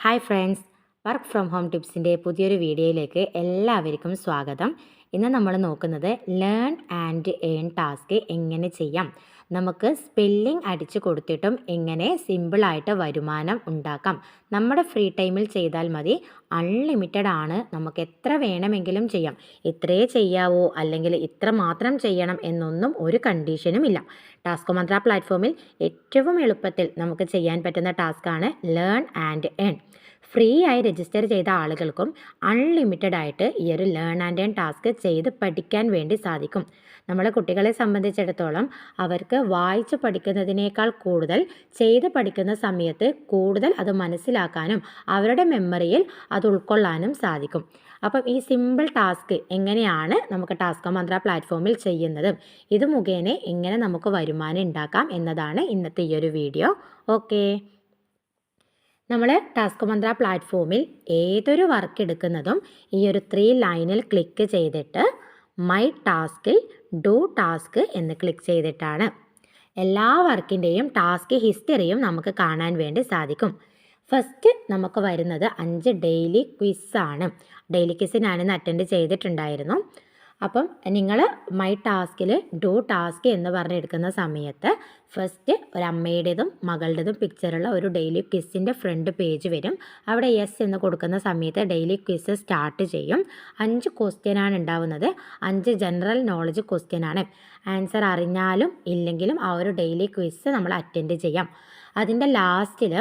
Hi friends, work from home ടിപ്സിൻ്റെ പുതിയൊരു വീഡിയോയിലേക്ക് എല്ലാവർക്കും സ്വാഗതം. ഇന്ന് നമ്മൾ നോക്കുന്നത് ലേൺ ആൻഡ് ഏൺ ടാസ്ക് എങ്ങനെ ചെയ്യാം. നമുക്ക് സ്പെല്ലിംഗ് അടിച്ചു കൊടുത്തിട്ടും എങ്ങനെ സിമ്പിളായിട്ട് വരുമാനം ഉണ്ടാക്കാം. നമ്മുടെ ഫ്രീ ടൈമിൽ ചെയ്താൽ മതി. അൺലിമിറ്റഡ് ആണ്, നമുക്ക് എത്ര വേണമെങ്കിലും ചെയ്യാം. ഇത്രേ ചെയ്യാവോ അല്ലെങ്കിൽ ഇത്ര മാത്രം ചെയ്യണം എന്നൊന്നും ഒരു കണ്ടീഷനും ഇല്ല. ടാസ്ക് മന്ത്ര പ്ലാറ്റ്ഫോമിൽ ഏറ്റവും എളുപ്പത്തിൽ നമുക്ക് ചെയ്യാൻ പറ്റുന്ന ടാസ്ക്കാണ് ലേൺ ആൻഡ് ഏൺ. ഫ്രീ ആയി രജിസ്റ്റർ ചെയ്ത ആളുകൾക്കും അൺലിമിറ്റഡ് ആയിട്ട് ഈ ഒരു ലേൺ ആൻഡ് ഏൺ ടാസ്ക് ചെയ്ത് പഠിക്കാൻ വേണ്ടി സാധിക്കും. നമ്മളെ കുട്ടികളെ സംബന്ധിച്ചിടത്തോളം അവർക്ക് വായിച്ച് പഠിക്കുന്നതിനേക്കാൾ കൂടുതൽ ചെയ്ത് പഠിക്കുന്ന സമയത്ത് കൂടുതൽ അത് മനസ്സിലാക്കാനും അവരുടെ മെമ്മറിയിൽ അത് ഉൾക്കൊള്ളാനും സാധിക്കും. അപ്പം ഈ സിമ്പിൾ ടാസ്ക് എങ്ങനെയാണ് നമുക്ക് ടാസ്ക് മന്ത്ര പ്ലാറ്റ്ഫോമിൽ ചെയ്യുന്നത്, ഇത് മുഖേന എങ്ങനെ നമുക്ക് വരുമാനം ഉണ്ടാക്കാം എന്നതാണ് ഇന്നത്തെ ഈ ഒരു വീഡിയോ. ഓക്കെ, നമ്മൾ ടാസ്ക് മന്ത്ര പ്ലാറ്റ്ഫോമിൽ ഏതൊരു വർക്ക് എടുക്കുന്നതും ഈ ഒരു 3 ലൈനിൽ ക്ലിക്ക് ചെയ്തിട്ട് മൈ ടാസ്കിൽ ഡു ടാസ്ക് എന്ന് ക്ലിക്ക് ചെയ്തിട്ടാണ് എല്ലാ വർക്കിൻ്റെയും ടാസ്ക് ഹിസ്റ്ററിയും നമുക്ക് കാണാൻ വേണ്ടി സാധിക്കും. ഫസ്റ്റ് നമുക്ക് വരുന്നത് 5 ഡെയിലി ക്വിസ്സാണ്. ഡെയിലി ക്വിസ് ഞാനിന്ന് അറ്റൻഡ് ചെയ്തിട്ടുണ്ടായിരുന്നു. അപ്പം നിങ്ങൾ മൈ ടാസ്കിൽ ഡു ടാസ്ക് എന്ന് പറഞ്ഞെടുക്കുന്ന സമയത്ത് ഫസ്റ്റ് ഒരു അമ്മയുടേതും മകളുടേതും പിക്ചറുള്ള ഒരു ഡെയിലി ക്വിസിൻ്റെ ഫ്രണ്ട് പേജ് വരും. അവിടെ യെസ് എന്ന് കൊടുക്കുന്ന സമയത്ത് ഡെയിലി ക്വിസ് സ്റ്റാർട്ട് ചെയ്യും. 5 ക്വസ്റ്റ്യനാണ് ഉണ്ടാവുന്നത്. 5 ജനറൽ നോളജ് ക്വസ്റ്റ്യനാണ്. ആൻസർ അറിഞ്ഞാലും ഇല്ലെങ്കിലും ആ ഒരു ഡെയിലി ക്വിസ് നമ്മൾ അറ്റൻഡ് ചെയ്യാം. അതിൻ്റെ ലാസ്റ്റിൽ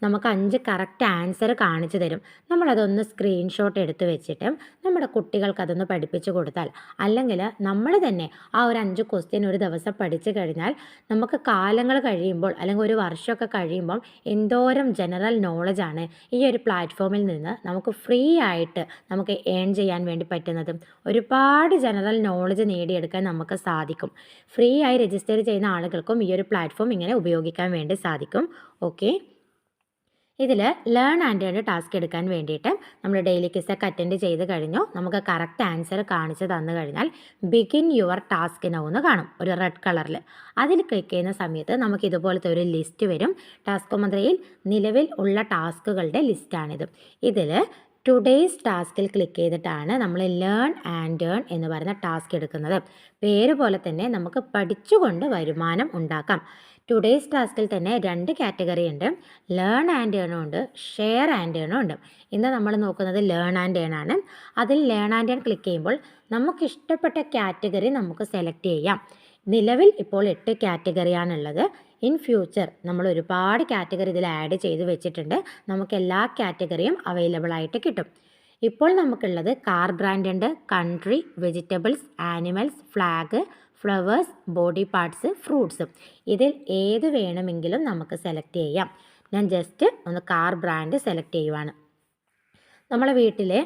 നമുക്ക് 5 കറക്റ്റ് ആൻസർ കാണിച്ചു തരും. നമ്മളതൊന്ന് സ്ക്രീൻഷോട്ട് എടുത്ത് വെച്ചിട്ട് നമ്മുടെ കുട്ടികൾക്ക് അതൊന്ന് പഠിപ്പിച്ചു കൊടുത്താൽ, അല്ലെങ്കിൽ നമ്മൾ തന്നെ ആ ഒരു 5 ക്വസ്റ്റ്യൻ ഒരു ദിവസം പഠിച്ചു കഴിഞ്ഞാൽ നമുക്ക് കാലങ്ങൾ കഴിയുമ്പോൾ അല്ലെങ്കിൽ ഒരു വർഷമൊക്കെ കഴിയുമ്പം എന്തോരം ജനറൽ നോളജാണ് ഈ ഒരു പ്ലാറ്റ്ഫോമിൽ നിന്ന് നമുക്ക് ഫ്രീ ആയിട്ട് നമുക്ക് ഏൺ ചെയ്യാൻ വേണ്ടി പറ്റുന്നത്. ഒരുപാട് ജനറൽ നോളജ് നേടിയെടുക്കാൻ നമുക്ക് സാധിക്കും. ഫ്രീ ആയി രജിസ്റ്റർ ചെയ്യുന്ന ആളുകൾക്കും ഈ ഒരു പ്ലാറ്റ്ഫോം ഇങ്ങനെ ഉപയോഗിക്കാൻ വേണ്ടി സാധിക്കും. ഓക്കെ, ഇതിൽ ലേൺ ആൻഡ് ഏൺ ടാസ്ക് എടുക്കാൻ വേണ്ടിയിട്ട് നമ്മൾ ഡെയിലി ക്വിസൊക്കെ അറ്റൻഡ് ചെയ്ത് കഴിഞ്ഞു. നമുക്ക് കറക്റ്റ് ആൻസർ കാണിച്ച് തന്നു കഴിഞ്ഞാൽ ബിഗിൻ യുവർ ടാസ്ക് നൗ എന്ന് കാണും ഒരു റെഡ് കളറിൽ. അതിൽ ക്ലിക്ക് ചെയ്യുന്ന സമയത്ത് നമുക്ക് ഇതുപോലത്തെ ഒരു ലിസ്റ്റ് വരും. ടാസ്ക് മന്ത്രയിൽ നിലവിൽ ഉള്ള ടാസ്കുകളുടെ ലിസ്റ്റാണിത്. ഇതിൽ ടുഡേയ്സ് ടാസ്കിൽ ക്ലിക്ക് ചെയ്തിട്ടാണ് നമ്മൾ ലേൺ ആൻഡ് ഏൺ എന്ന് പറയുന്ന ടാസ്ക് എടുക്കുന്നത്. പേര് പോലെ തന്നെ നമുക്ക് പഠിച്ചുകൊണ്ട് വരുമാനം ഉണ്ടാക്കാം. ടുഡേയ്സ് ടാസ്കിൽ തന്നെ 2 കാറ്റഗറി ഉണ്ട്. ലേൺ ആൻഡ് ഏണും ഉണ്ട്, ഷെയർ ആൻഡ് ഏണും ഉണ്ട്. ഇന്ന് നമ്മൾ നോക്കുന്നത് ലേൺ ആൻഡ് ഏൺ ആണ്. അതിൽ ലേൺ ആൻഡ് ഏൺ ക്ലിക്ക് ചെയ്യുമ്പോൾ നമുക്ക് ഇഷ്ടപ്പെട്ട കാറ്റഗറി നമുക്ക് സെലക്ട് ചെയ്യാം. നിലവിൽ ഇപ്പോൾ 8 കാറ്റഗറിയാണുള്ളത്. ഇൻ ഫ്യൂച്ചർ നമ്മൾ ഒരുപാട് കാറ്റഗറി ഇതിൽ ആഡ് ചെയ്ത് വെച്ചിട്ടുണ്ട്. നമുക്ക് എല്ലാ കാറ്റഗറിയും അവൈലബിൾ ആയിട്ട് കിട്ടും. ഇപ്പോൾ നമുക്കുള്ളത് കാർ ബ്രാൻഡ് ഉണ്ട്, country, vegetables, animals, flag, flowers, body parts, fruits. ഇതിൽ ഏത് വേണമെങ്കിലും നമുക്ക് സെലക്ട് ചെയ്യാം. ഞാൻ ജസ്റ്റ് ഒന്ന് കാർ ബ്രാൻഡ് സെലക്ട് ചെയ്യുവാണ്. നമ്മളെ വീട്ടിലെ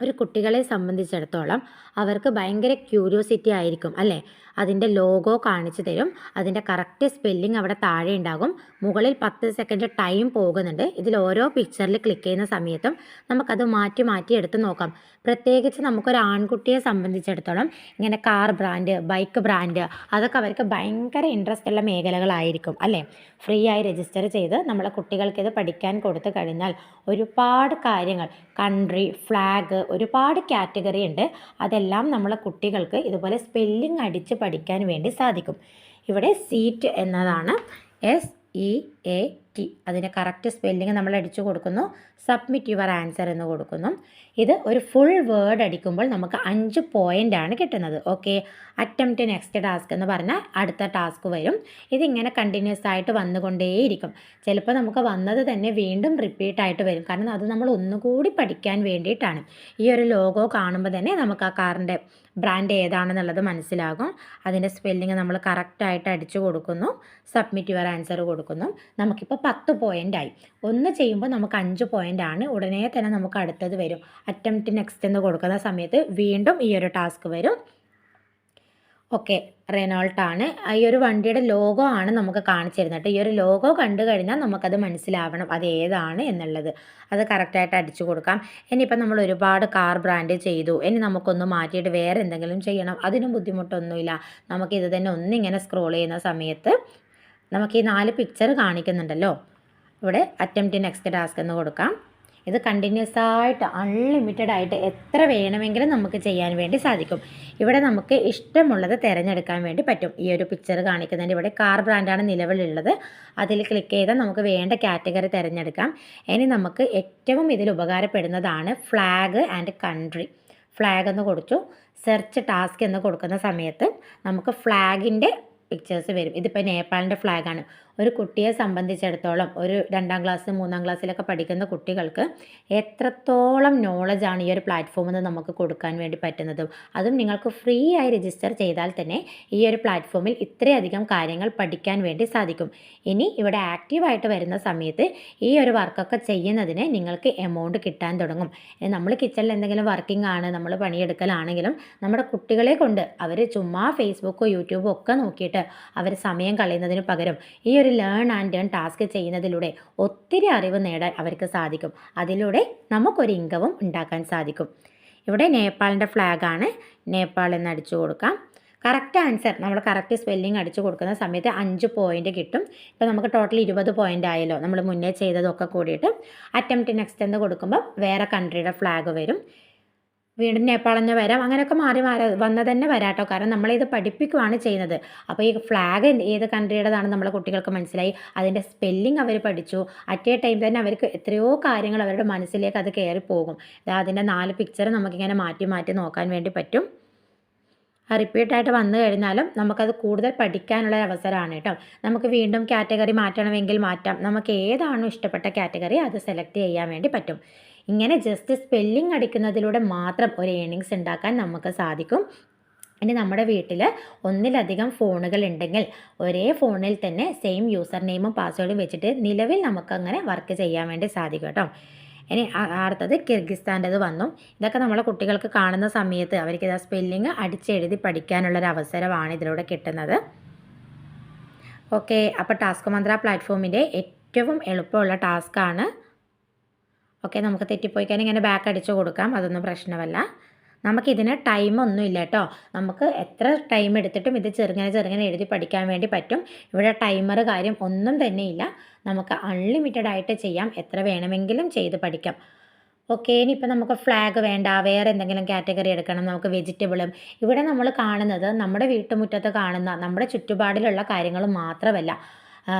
ഒരു കുട്ടികളെ സംബന്ധിച്ചിടത്തോളം അവർക്ക് ഭയങ്കര ക്യൂരിയോസിറ്റി ആയിരിക്കും അല്ലേ. അതിൻ്റെ ലോഗോ കാണിച്ചു തരും. അതിൻ്റെ കറക്റ്റ് സ്പെല്ലിംഗ് അവിടെ താഴെ ഉണ്ടാകും. മുകളിൽ 10 സെക്കൻഡ് ടൈം പോകുന്നുണ്ട്. ഇതിൽ ഓരോ പിക്ചറിൽ ക്ലിക്ക് ചെയ്യുന്ന സമയത്തും നമുക്കത് മാറ്റി മാറ്റി എടുത്ത് നോക്കാം. പ്രത്യേകിച്ച് നമുക്കൊരു ആൺകുട്ടിയെ സംബന്ധിച്ചിടത്തോളം ഇങ്ങനെ കാർ ബ്രാൻഡ്, ബൈക്ക് ബ്രാൻഡ് അതൊക്കെ അവർക്ക് ഭയങ്കര ഇൻട്രസ്റ്റ് ഉള്ള മേഖലകളായിരിക്കും അല്ലേ. ഫ്രീ ആയി രജിസ്റ്റർ ചെയ്ത് നമ്മളെ കുട്ടികൾക്ക് ഇത് പഠിക്കാൻ കൊടുത്തു കഴിഞ്ഞാൽ ഒരുപാട് കാര്യങ്ങൾ, കൺട്രി, ഫ്ലാഗ്, ഒരുപാട് കാറ്റഗറി ഉണ്ട്. അതെല്ലാം നമ്മളെ കുട്ടികൾക്ക് ഇതുപോലെ സ്പെല്ലിംഗ് അടിച്ച് പഠിക്കാൻ വേണ്ടി സാധിക്കും. ഇവിടെ സീറ്റ് എന്നതാണ് SEAT. അതിൻ്റെ കറക്റ്റ് സ്പെല്ലിംഗ് നമ്മൾ അടിച്ചു കൊടുക്കുന്നു. സബ്മിറ്റ് യുവർ ആൻസർ എന്ന് കൊടുക്കുന്നു. ഇത് ഒരു ഫുൾ വേർഡ് അടിക്കുമ്പോൾ നമുക്ക് 5 പോയിൻ്റാണ് കിട്ടുന്നത്. ഓക്കെ, അറ്റംപ്റ്റ് നെക്സ്റ്റ് ടാസ്ക് എന്ന് പറഞ്ഞാൽ അടുത്ത ടാസ്ക് വരും. ഇതിങ്ങനെ കണ്ടിന്യൂസ് ആയിട്ട് വന്നുകൊണ്ടേയിരിക്കും. ചിലപ്പോൾ നമുക്ക് വന്നത് തന്നെ വീണ്ടും റിപ്പീറ്റ് ആയിട്ട് വരും. കാരണം അത് നമ്മൾ ഒന്നുകൂടി പഠിക്കാൻ വേണ്ടിയിട്ടാണ്. ഈ ഒരു ലോഗോ കാണുമ്പോൾ തന്നെ നമുക്ക് ആ കാറിൻ്റെ ബ്രാൻഡ് ഏതാണെന്നുള്ളത് മനസ്സിലാകും. അതിൻ്റെ സ്പെല്ലിംഗ് നമ്മൾ കറക്റ്റായിട്ട് അടിച്ചു കൊടുക്കുന്നു. സബ്മിറ്റ് യുവർ ആൻസർ കൊടുക്കുന്നു. നമുക്കിപ്പോൾ 10 പോയിൻ്റായി. ഒന്ന് ചെയ്യുമ്പോൾ നമുക്ക് 5 പോയിൻ്റാണ്. ഉടനെ തന്നെ നമുക്ക് അടുത്തത് വരും. അറ്റംപ്റ്റ് നെക്സ്റ്റ് എന്ന് കൊടുക്കുന്ന സമയത്ത് വീണ്ടും ഈ ഒരു ടാസ്ക് വരും. ഓക്കെ, റെനോൾട്ടാണ്. ഈ ഒരു വണ്ടിയുടെ ലോഗോ ആണ് നമുക്ക് കാണിച്ചു തരുന്നത്. ഈ ഒരു ലോഗോ കണ്ടു കഴിഞ്ഞാൽ നമുക്കത് മനസ്സിലാവണം അത് ഏതാണ് എന്നുള്ളത്. അത് കറക്റ്റായിട്ട് അടിച്ചു കൊടുക്കാം. ഇനിയിപ്പോൾ നമ്മൾ ഒരുപാട് കാർ ബ്രാൻഡ് ചെയ്തു, ഇനി നമുക്കൊന്ന് മാറ്റിയിട്ട് വേറെ എന്തെങ്കിലും ചെയ്യണം, അതിനും ബുദ്ധിമുട്ടൊന്നുമില്ല. നമുക്കിത് തന്നെ ഒന്നിങ്ങനെ സ്ക്രോൾ ചെയ്യുന്ന സമയത്ത് നമുക്ക് ഈ 4 പിക്ചർ കാണിക്കുന്നുണ്ടല്ലോ, ഇവിടെ അറ്റംപ്റ്റ് നെക്സ്റ്റ് ടാസ്ക് എന്ന് കൊടുക്കാം. ഇത് കണ്ടിന്യൂസ് ആയിട്ട് അൺലിമിറ്റഡ് ആയിട്ട് എത്ര വേണമെങ്കിലും നമുക്ക് ചെയ്യാൻ വേണ്ടി സാധിക്കും. ഇവിടെ നമുക്ക് ഇഷ്ടമുള്ളത് തിരഞ്ഞെടുക്കാൻ വേണ്ടി പറ്റും. ഈ ഒരു പിക്ചർ കാണിക്കുന്നതിൻ്റെ ഇവിടെ കാർ ബ്രാൻഡാണ് നിലവിലുള്ളത്. അതിൽ ക്ലിക്ക് ചെയ്താൽ നമുക്ക് വേണ്ട കാറ്റഗറി തിരഞ്ഞെടുക്കാം. ഇനി നമുക്ക് ഏറ്റവും ഇതിൽ ഉപകാരപ്പെടുന്നതാണ് ഫ്ലാഗ് ആൻഡ് കൺട്രി. ഫ്ലാഗ് എന്ന് കൊടുത്തു. സെർച്ച് ടാസ്ക് എന്ന് കൊടുക്കുന്ന സമയത്ത് നമുക്ക് ഫ്ലാഗിൻ്റെ പിക്ചേഴ്സ് വരും. ഇതിപ്പോൾ നേപ്പാളിൻ്റെ ഫ്ലാഗാണ്. ഒരു കുട്ടിയെ സംബന്ധിച്ചിടത്തോളം ഒരു 2ാം ക്ലാസ് 3ാം ക്ലാസ്സിലൊക്കെ പഠിക്കുന്ന കുട്ടികൾക്ക് എത്രത്തോളം നോളജാണ് ഈ ഒരു പ്ലാറ്റ്ഫോമിൽ നിന്ന് നമുക്ക് കൊടുക്കാൻ വേണ്ടി പറ്റുന്നതും. അതും നിങ്ങൾക്ക് ഫ്രീ ആയി രജിസ്റ്റർ ചെയ്താൽ തന്നെ ഈ ഒരു പ്ലാറ്റ്ഫോമിൽ ഇത്രയധികം കാര്യങ്ങൾ പഠിക്കാൻ വേണ്ടി സാധിക്കും. ഇനി ഇവിടെ ആക്റ്റീവായിട്ട് വരുന്ന സമയത്ത് ഈ ഒരു വർക്കൊക്കെ ചെയ്യുന്നതിന് നിങ്ങൾക്ക് എമൗണ്ട് കിട്ടാൻ തുടങ്ങും. നമ്മൾ കിച്ചണിൽ എന്തെങ്കിലും വർക്കിംഗ് ആണ്, നമ്മൾ പണിയെടുക്കലാണെങ്കിലും നമ്മുടെ കുട്ടികളെ കൊണ്ട് അവർ ചുമ്മാ ഫേസ്ബുക്കോ യൂട്യൂബോ ഒക്കെ നോക്കിയിട്ട് അവർ സമയം കളയുന്നതിന് പകരം ഈ ഒരു ലേൺ ആൻഡ് ഏൺ ടാസ്ക് ചെയ്യുന്നതിലൂടെ ഒത്തിരി അറിവ് നേടാൻ അവർക്ക് സാധിക്കും. അതിലൂടെ നമുക്കൊരു ഇൻകവും ഉണ്ടാക്കാൻ സാധിക്കും. ഇവിടെ നേപ്പാളിൻ്റെ ഫ്ലാഗാണ്. നേപ്പാൾ എന്ന് അടിച്ചു കൊടുക്കാം. കറക്റ്റ് ആൻസർ നമ്മൾ കറക്റ്റ് സ്പെല്ലിംഗ് അടിച്ചു കൊടുക്കുന്ന സമയത്ത് 5 പോയിൻ്റ് കിട്ടും. ഇപ്പോൾ നമുക്ക് ടോട്ടൽ 20 പോയിൻ്റ് ആയല്ലോ, നമ്മൾ മുന്നേ ചെയ്തതൊക്കെ കൂടിയിട്ട്. അറ്റംപ്റ്റ് നെക്സ്റ്റ് എന്ന് കൊടുക്കുമ്പോൾ വേറെ കൺട്രിയുടെ ഫ്ലാഗ് വരും. വീണ്ടും നേപ്പാൾ തന്നെ വരാം. അങ്ങനെയൊക്കെ മാറി വന്ന് തന്നെ വരാം കേട്ടോ. കാരണം നമ്മളിത് പഠിപ്പിക്കുകയാണ് ചെയ്യുന്നത്. അപ്പോൾ ഈ ഫ്ലാഗ് ഏത് കൺട്രിയുടേതാണെന്ന് നമ്മളെ കുട്ടികൾക്ക് മനസ്സിലായി. അതിൻ്റെ സ്പെല്ലിംഗ് അവർ പഠിച്ചു. അറ്റ് എ ടൈം തന്നെ അവർക്ക് എത്രയോ കാര്യങ്ങൾ അവരുടെ മനസ്സിലേക്ക് അത് കയറിപ്പോകും. അതിൻ്റെ 4 പിക്ചർ നമുക്കിങ്ങനെ മാറ്റി മാറ്റി നോക്കാൻ വേണ്ടി പറ്റും. റിപ്പീറ്റായിട്ട് വന്നു കഴിഞ്ഞാലും നമുക്കത് കൂടുതൽ പഠിക്കാനുള്ള അവസരമാണ് കേട്ടോ. നമുക്ക് വീണ്ടും കാറ്റഗറി മാറ്റണമെങ്കിൽ മാറ്റാം. നമുക്ക് ഏതാണോ ഇഷ്ടപ്പെട്ട കാറ്റഗറി അത് സെലക്ട് ചെയ്യാൻ വേണ്ടി പറ്റും. ഇങ്ങനെ ജസ്റ്റ് സ്പെല്ലിംഗ് അടിക്കുന്നതിലൂടെ മാത്രം ഒരു ഏണിങ്സ് ഉണ്ടാക്കാൻ നമുക്ക് സാധിക്കും. ഇനി നമ്മുടെ വീട്ടിൽ ഒന്നിലധികം ഫോണുകൾ ഉണ്ടെങ്കിൽ ഒരേ ഫോണിൽ തന്നെ സെയിം യൂസർ നെയിമും പാസ്വേഡും വെച്ചിട്ട് നിലവിൽ നമുക്കങ്ങനെ വർക്ക് ചെയ്യാൻ വേണ്ടി സാധിക്കും കേട്ടോ. ഇനി അടുത്തത് കിർഗിസ്ഥാൻ്റെത് വന്നു. ഇതൊക്കെ നമ്മളെ കുട്ടികൾക്ക് കാണുന്ന സമയത്ത് അവർക്ക് ഇതാ സ്പെല്ലിങ് അടിച്ചെഴുതി പഠിക്കാനുള്ളൊരു അവസരമാണ് ഇതിലൂടെ കിട്ടുന്നത്. ഓക്കെ, അപ്പോൾ ടാസ്ക് മന്ത്ര പ്ലാറ്റ്ഫോമിൻ്റെ ഏറ്റവും എളുപ്പമുള്ള ടാസ്ക്കാണ്. ഓക്കെ, നമുക്ക് തെറ്റിപ്പോയി കഴിഞ്ഞാൽ ഇങ്ങനെ ബാക്ക് അടിച്ചു കൊടുക്കാം, അതൊന്നും പ്രശ്നമല്ല. നമുക്കിതിന് ടൈമൊന്നും ഇല്ല കേട്ടോ. നമുക്ക് എത്ര ടൈം എടുത്തിട്ടും ഇത് ചെറുങ്ങനെ എഴുതി പഠിക്കാൻ വേണ്ടി പറ്റും. ഇവിടെ ടൈമർ കാര്യം ഒന്നും തന്നെ ഇല്ല. നമുക്ക് അൺലിമിറ്റഡ് ആയിട്ട് ചെയ്യാം, എത്ര വേണമെങ്കിലും ചെയ്ത് പഠിക്കാം. ഓക്കെ, ഇനിയിപ്പോൾ നമുക്ക് ഫ്ലാഗ് വേണ്ട, വേറെ എന്തെങ്കിലും കാറ്റഗറി എടുക്കണം, നമുക്ക് വെജിറ്റബിളും. ഇവിടെ നമ്മൾ കാണുന്നത് നമ്മുടെ വീട്ടുമുറ്റത്ത് കാണുന്ന നമ്മുടെ ചുറ്റുപാടിലുള്ള കാര്യങ്ങൾ മാത്രമല്ല,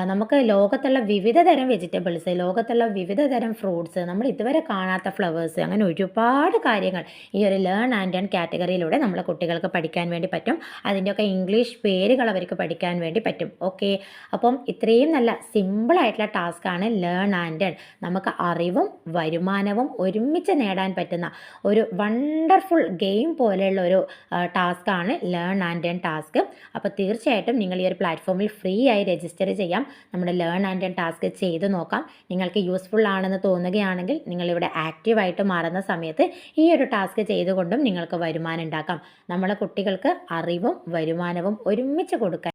നമുക്ക് ലോകത്തുള്ള വിവിധ തരം വെജിറ്റബിൾസ്, ലോകത്തുള്ള വിവിധ തരം ഫ്രൂട്ട്സ്, നമ്മൾ ഇതുവരെ കാണാത്ത ഫ്ലവേഴ്സ്, അങ്ങനെ ഒരുപാട് കാര്യങ്ങൾ ഈ ഒരു ലേൺ ആൻഡ് ഏൺ കാറ്റഗറിയിലൂടെ നമ്മളെ കുട്ടികൾക്ക് പഠിക്കാൻ വേണ്ടി പറ്റും. അതിൻ്റെയൊക്കെ ഇംഗ്ലീഷ് പേരുകൾ അവർക്ക് പഠിക്കാൻ വേണ്ടി പറ്റും. ഓക്കെ, അപ്പം ഇത്രയും നല്ല സിമ്പിളായിട്ടുള്ള ടാസ്ക്കാണ് ലേൺ ആൻഡ് ഏൺ. നമുക്ക് അറിവും വരുമാനവും ഒരുമിച്ച് നേടാൻ പറ്റുന്ന ഒരു വണ്ടർഫുൾ ഗെയിം പോലെയുള്ള ഒരു ടാസ്ക്കാണ് ലേൺ ആൻഡ് ഏൺ ടാസ്ക്. അപ്പോൾ തീർച്ചയായിട്ടും നിങ്ങൾ ഈ ഒരു പ്ലാറ്റ്ഫോമിൽ ഫ്രീ ആയി രജിസ്റ്റർ ചെയ്യാം. നമ്മുടെ ലേൺ ആൻഡ് ഏൺ ടാസ്ക് ചെയ്ത് നോക്കാം. നിങ്ങൾക്ക് യൂസ്ഫുൾ ആണെന്ന് തോന്നുകയാണെങ്കിൽ നിങ്ങളിവിടെ ആക്റ്റീവായിട്ട് മാറുന്ന സമയത്ത് ഈ ഒരു ടാസ്ക് ചെയ്തുകൊണ്ടും നിങ്ങൾക്ക് വരുമാനം ഉണ്ടാക്കാം. നമ്മളെ കുട്ടികൾക്ക് അറിവും വരുമാനവും ഒരുമിച്ച് കൊടുക്കാൻ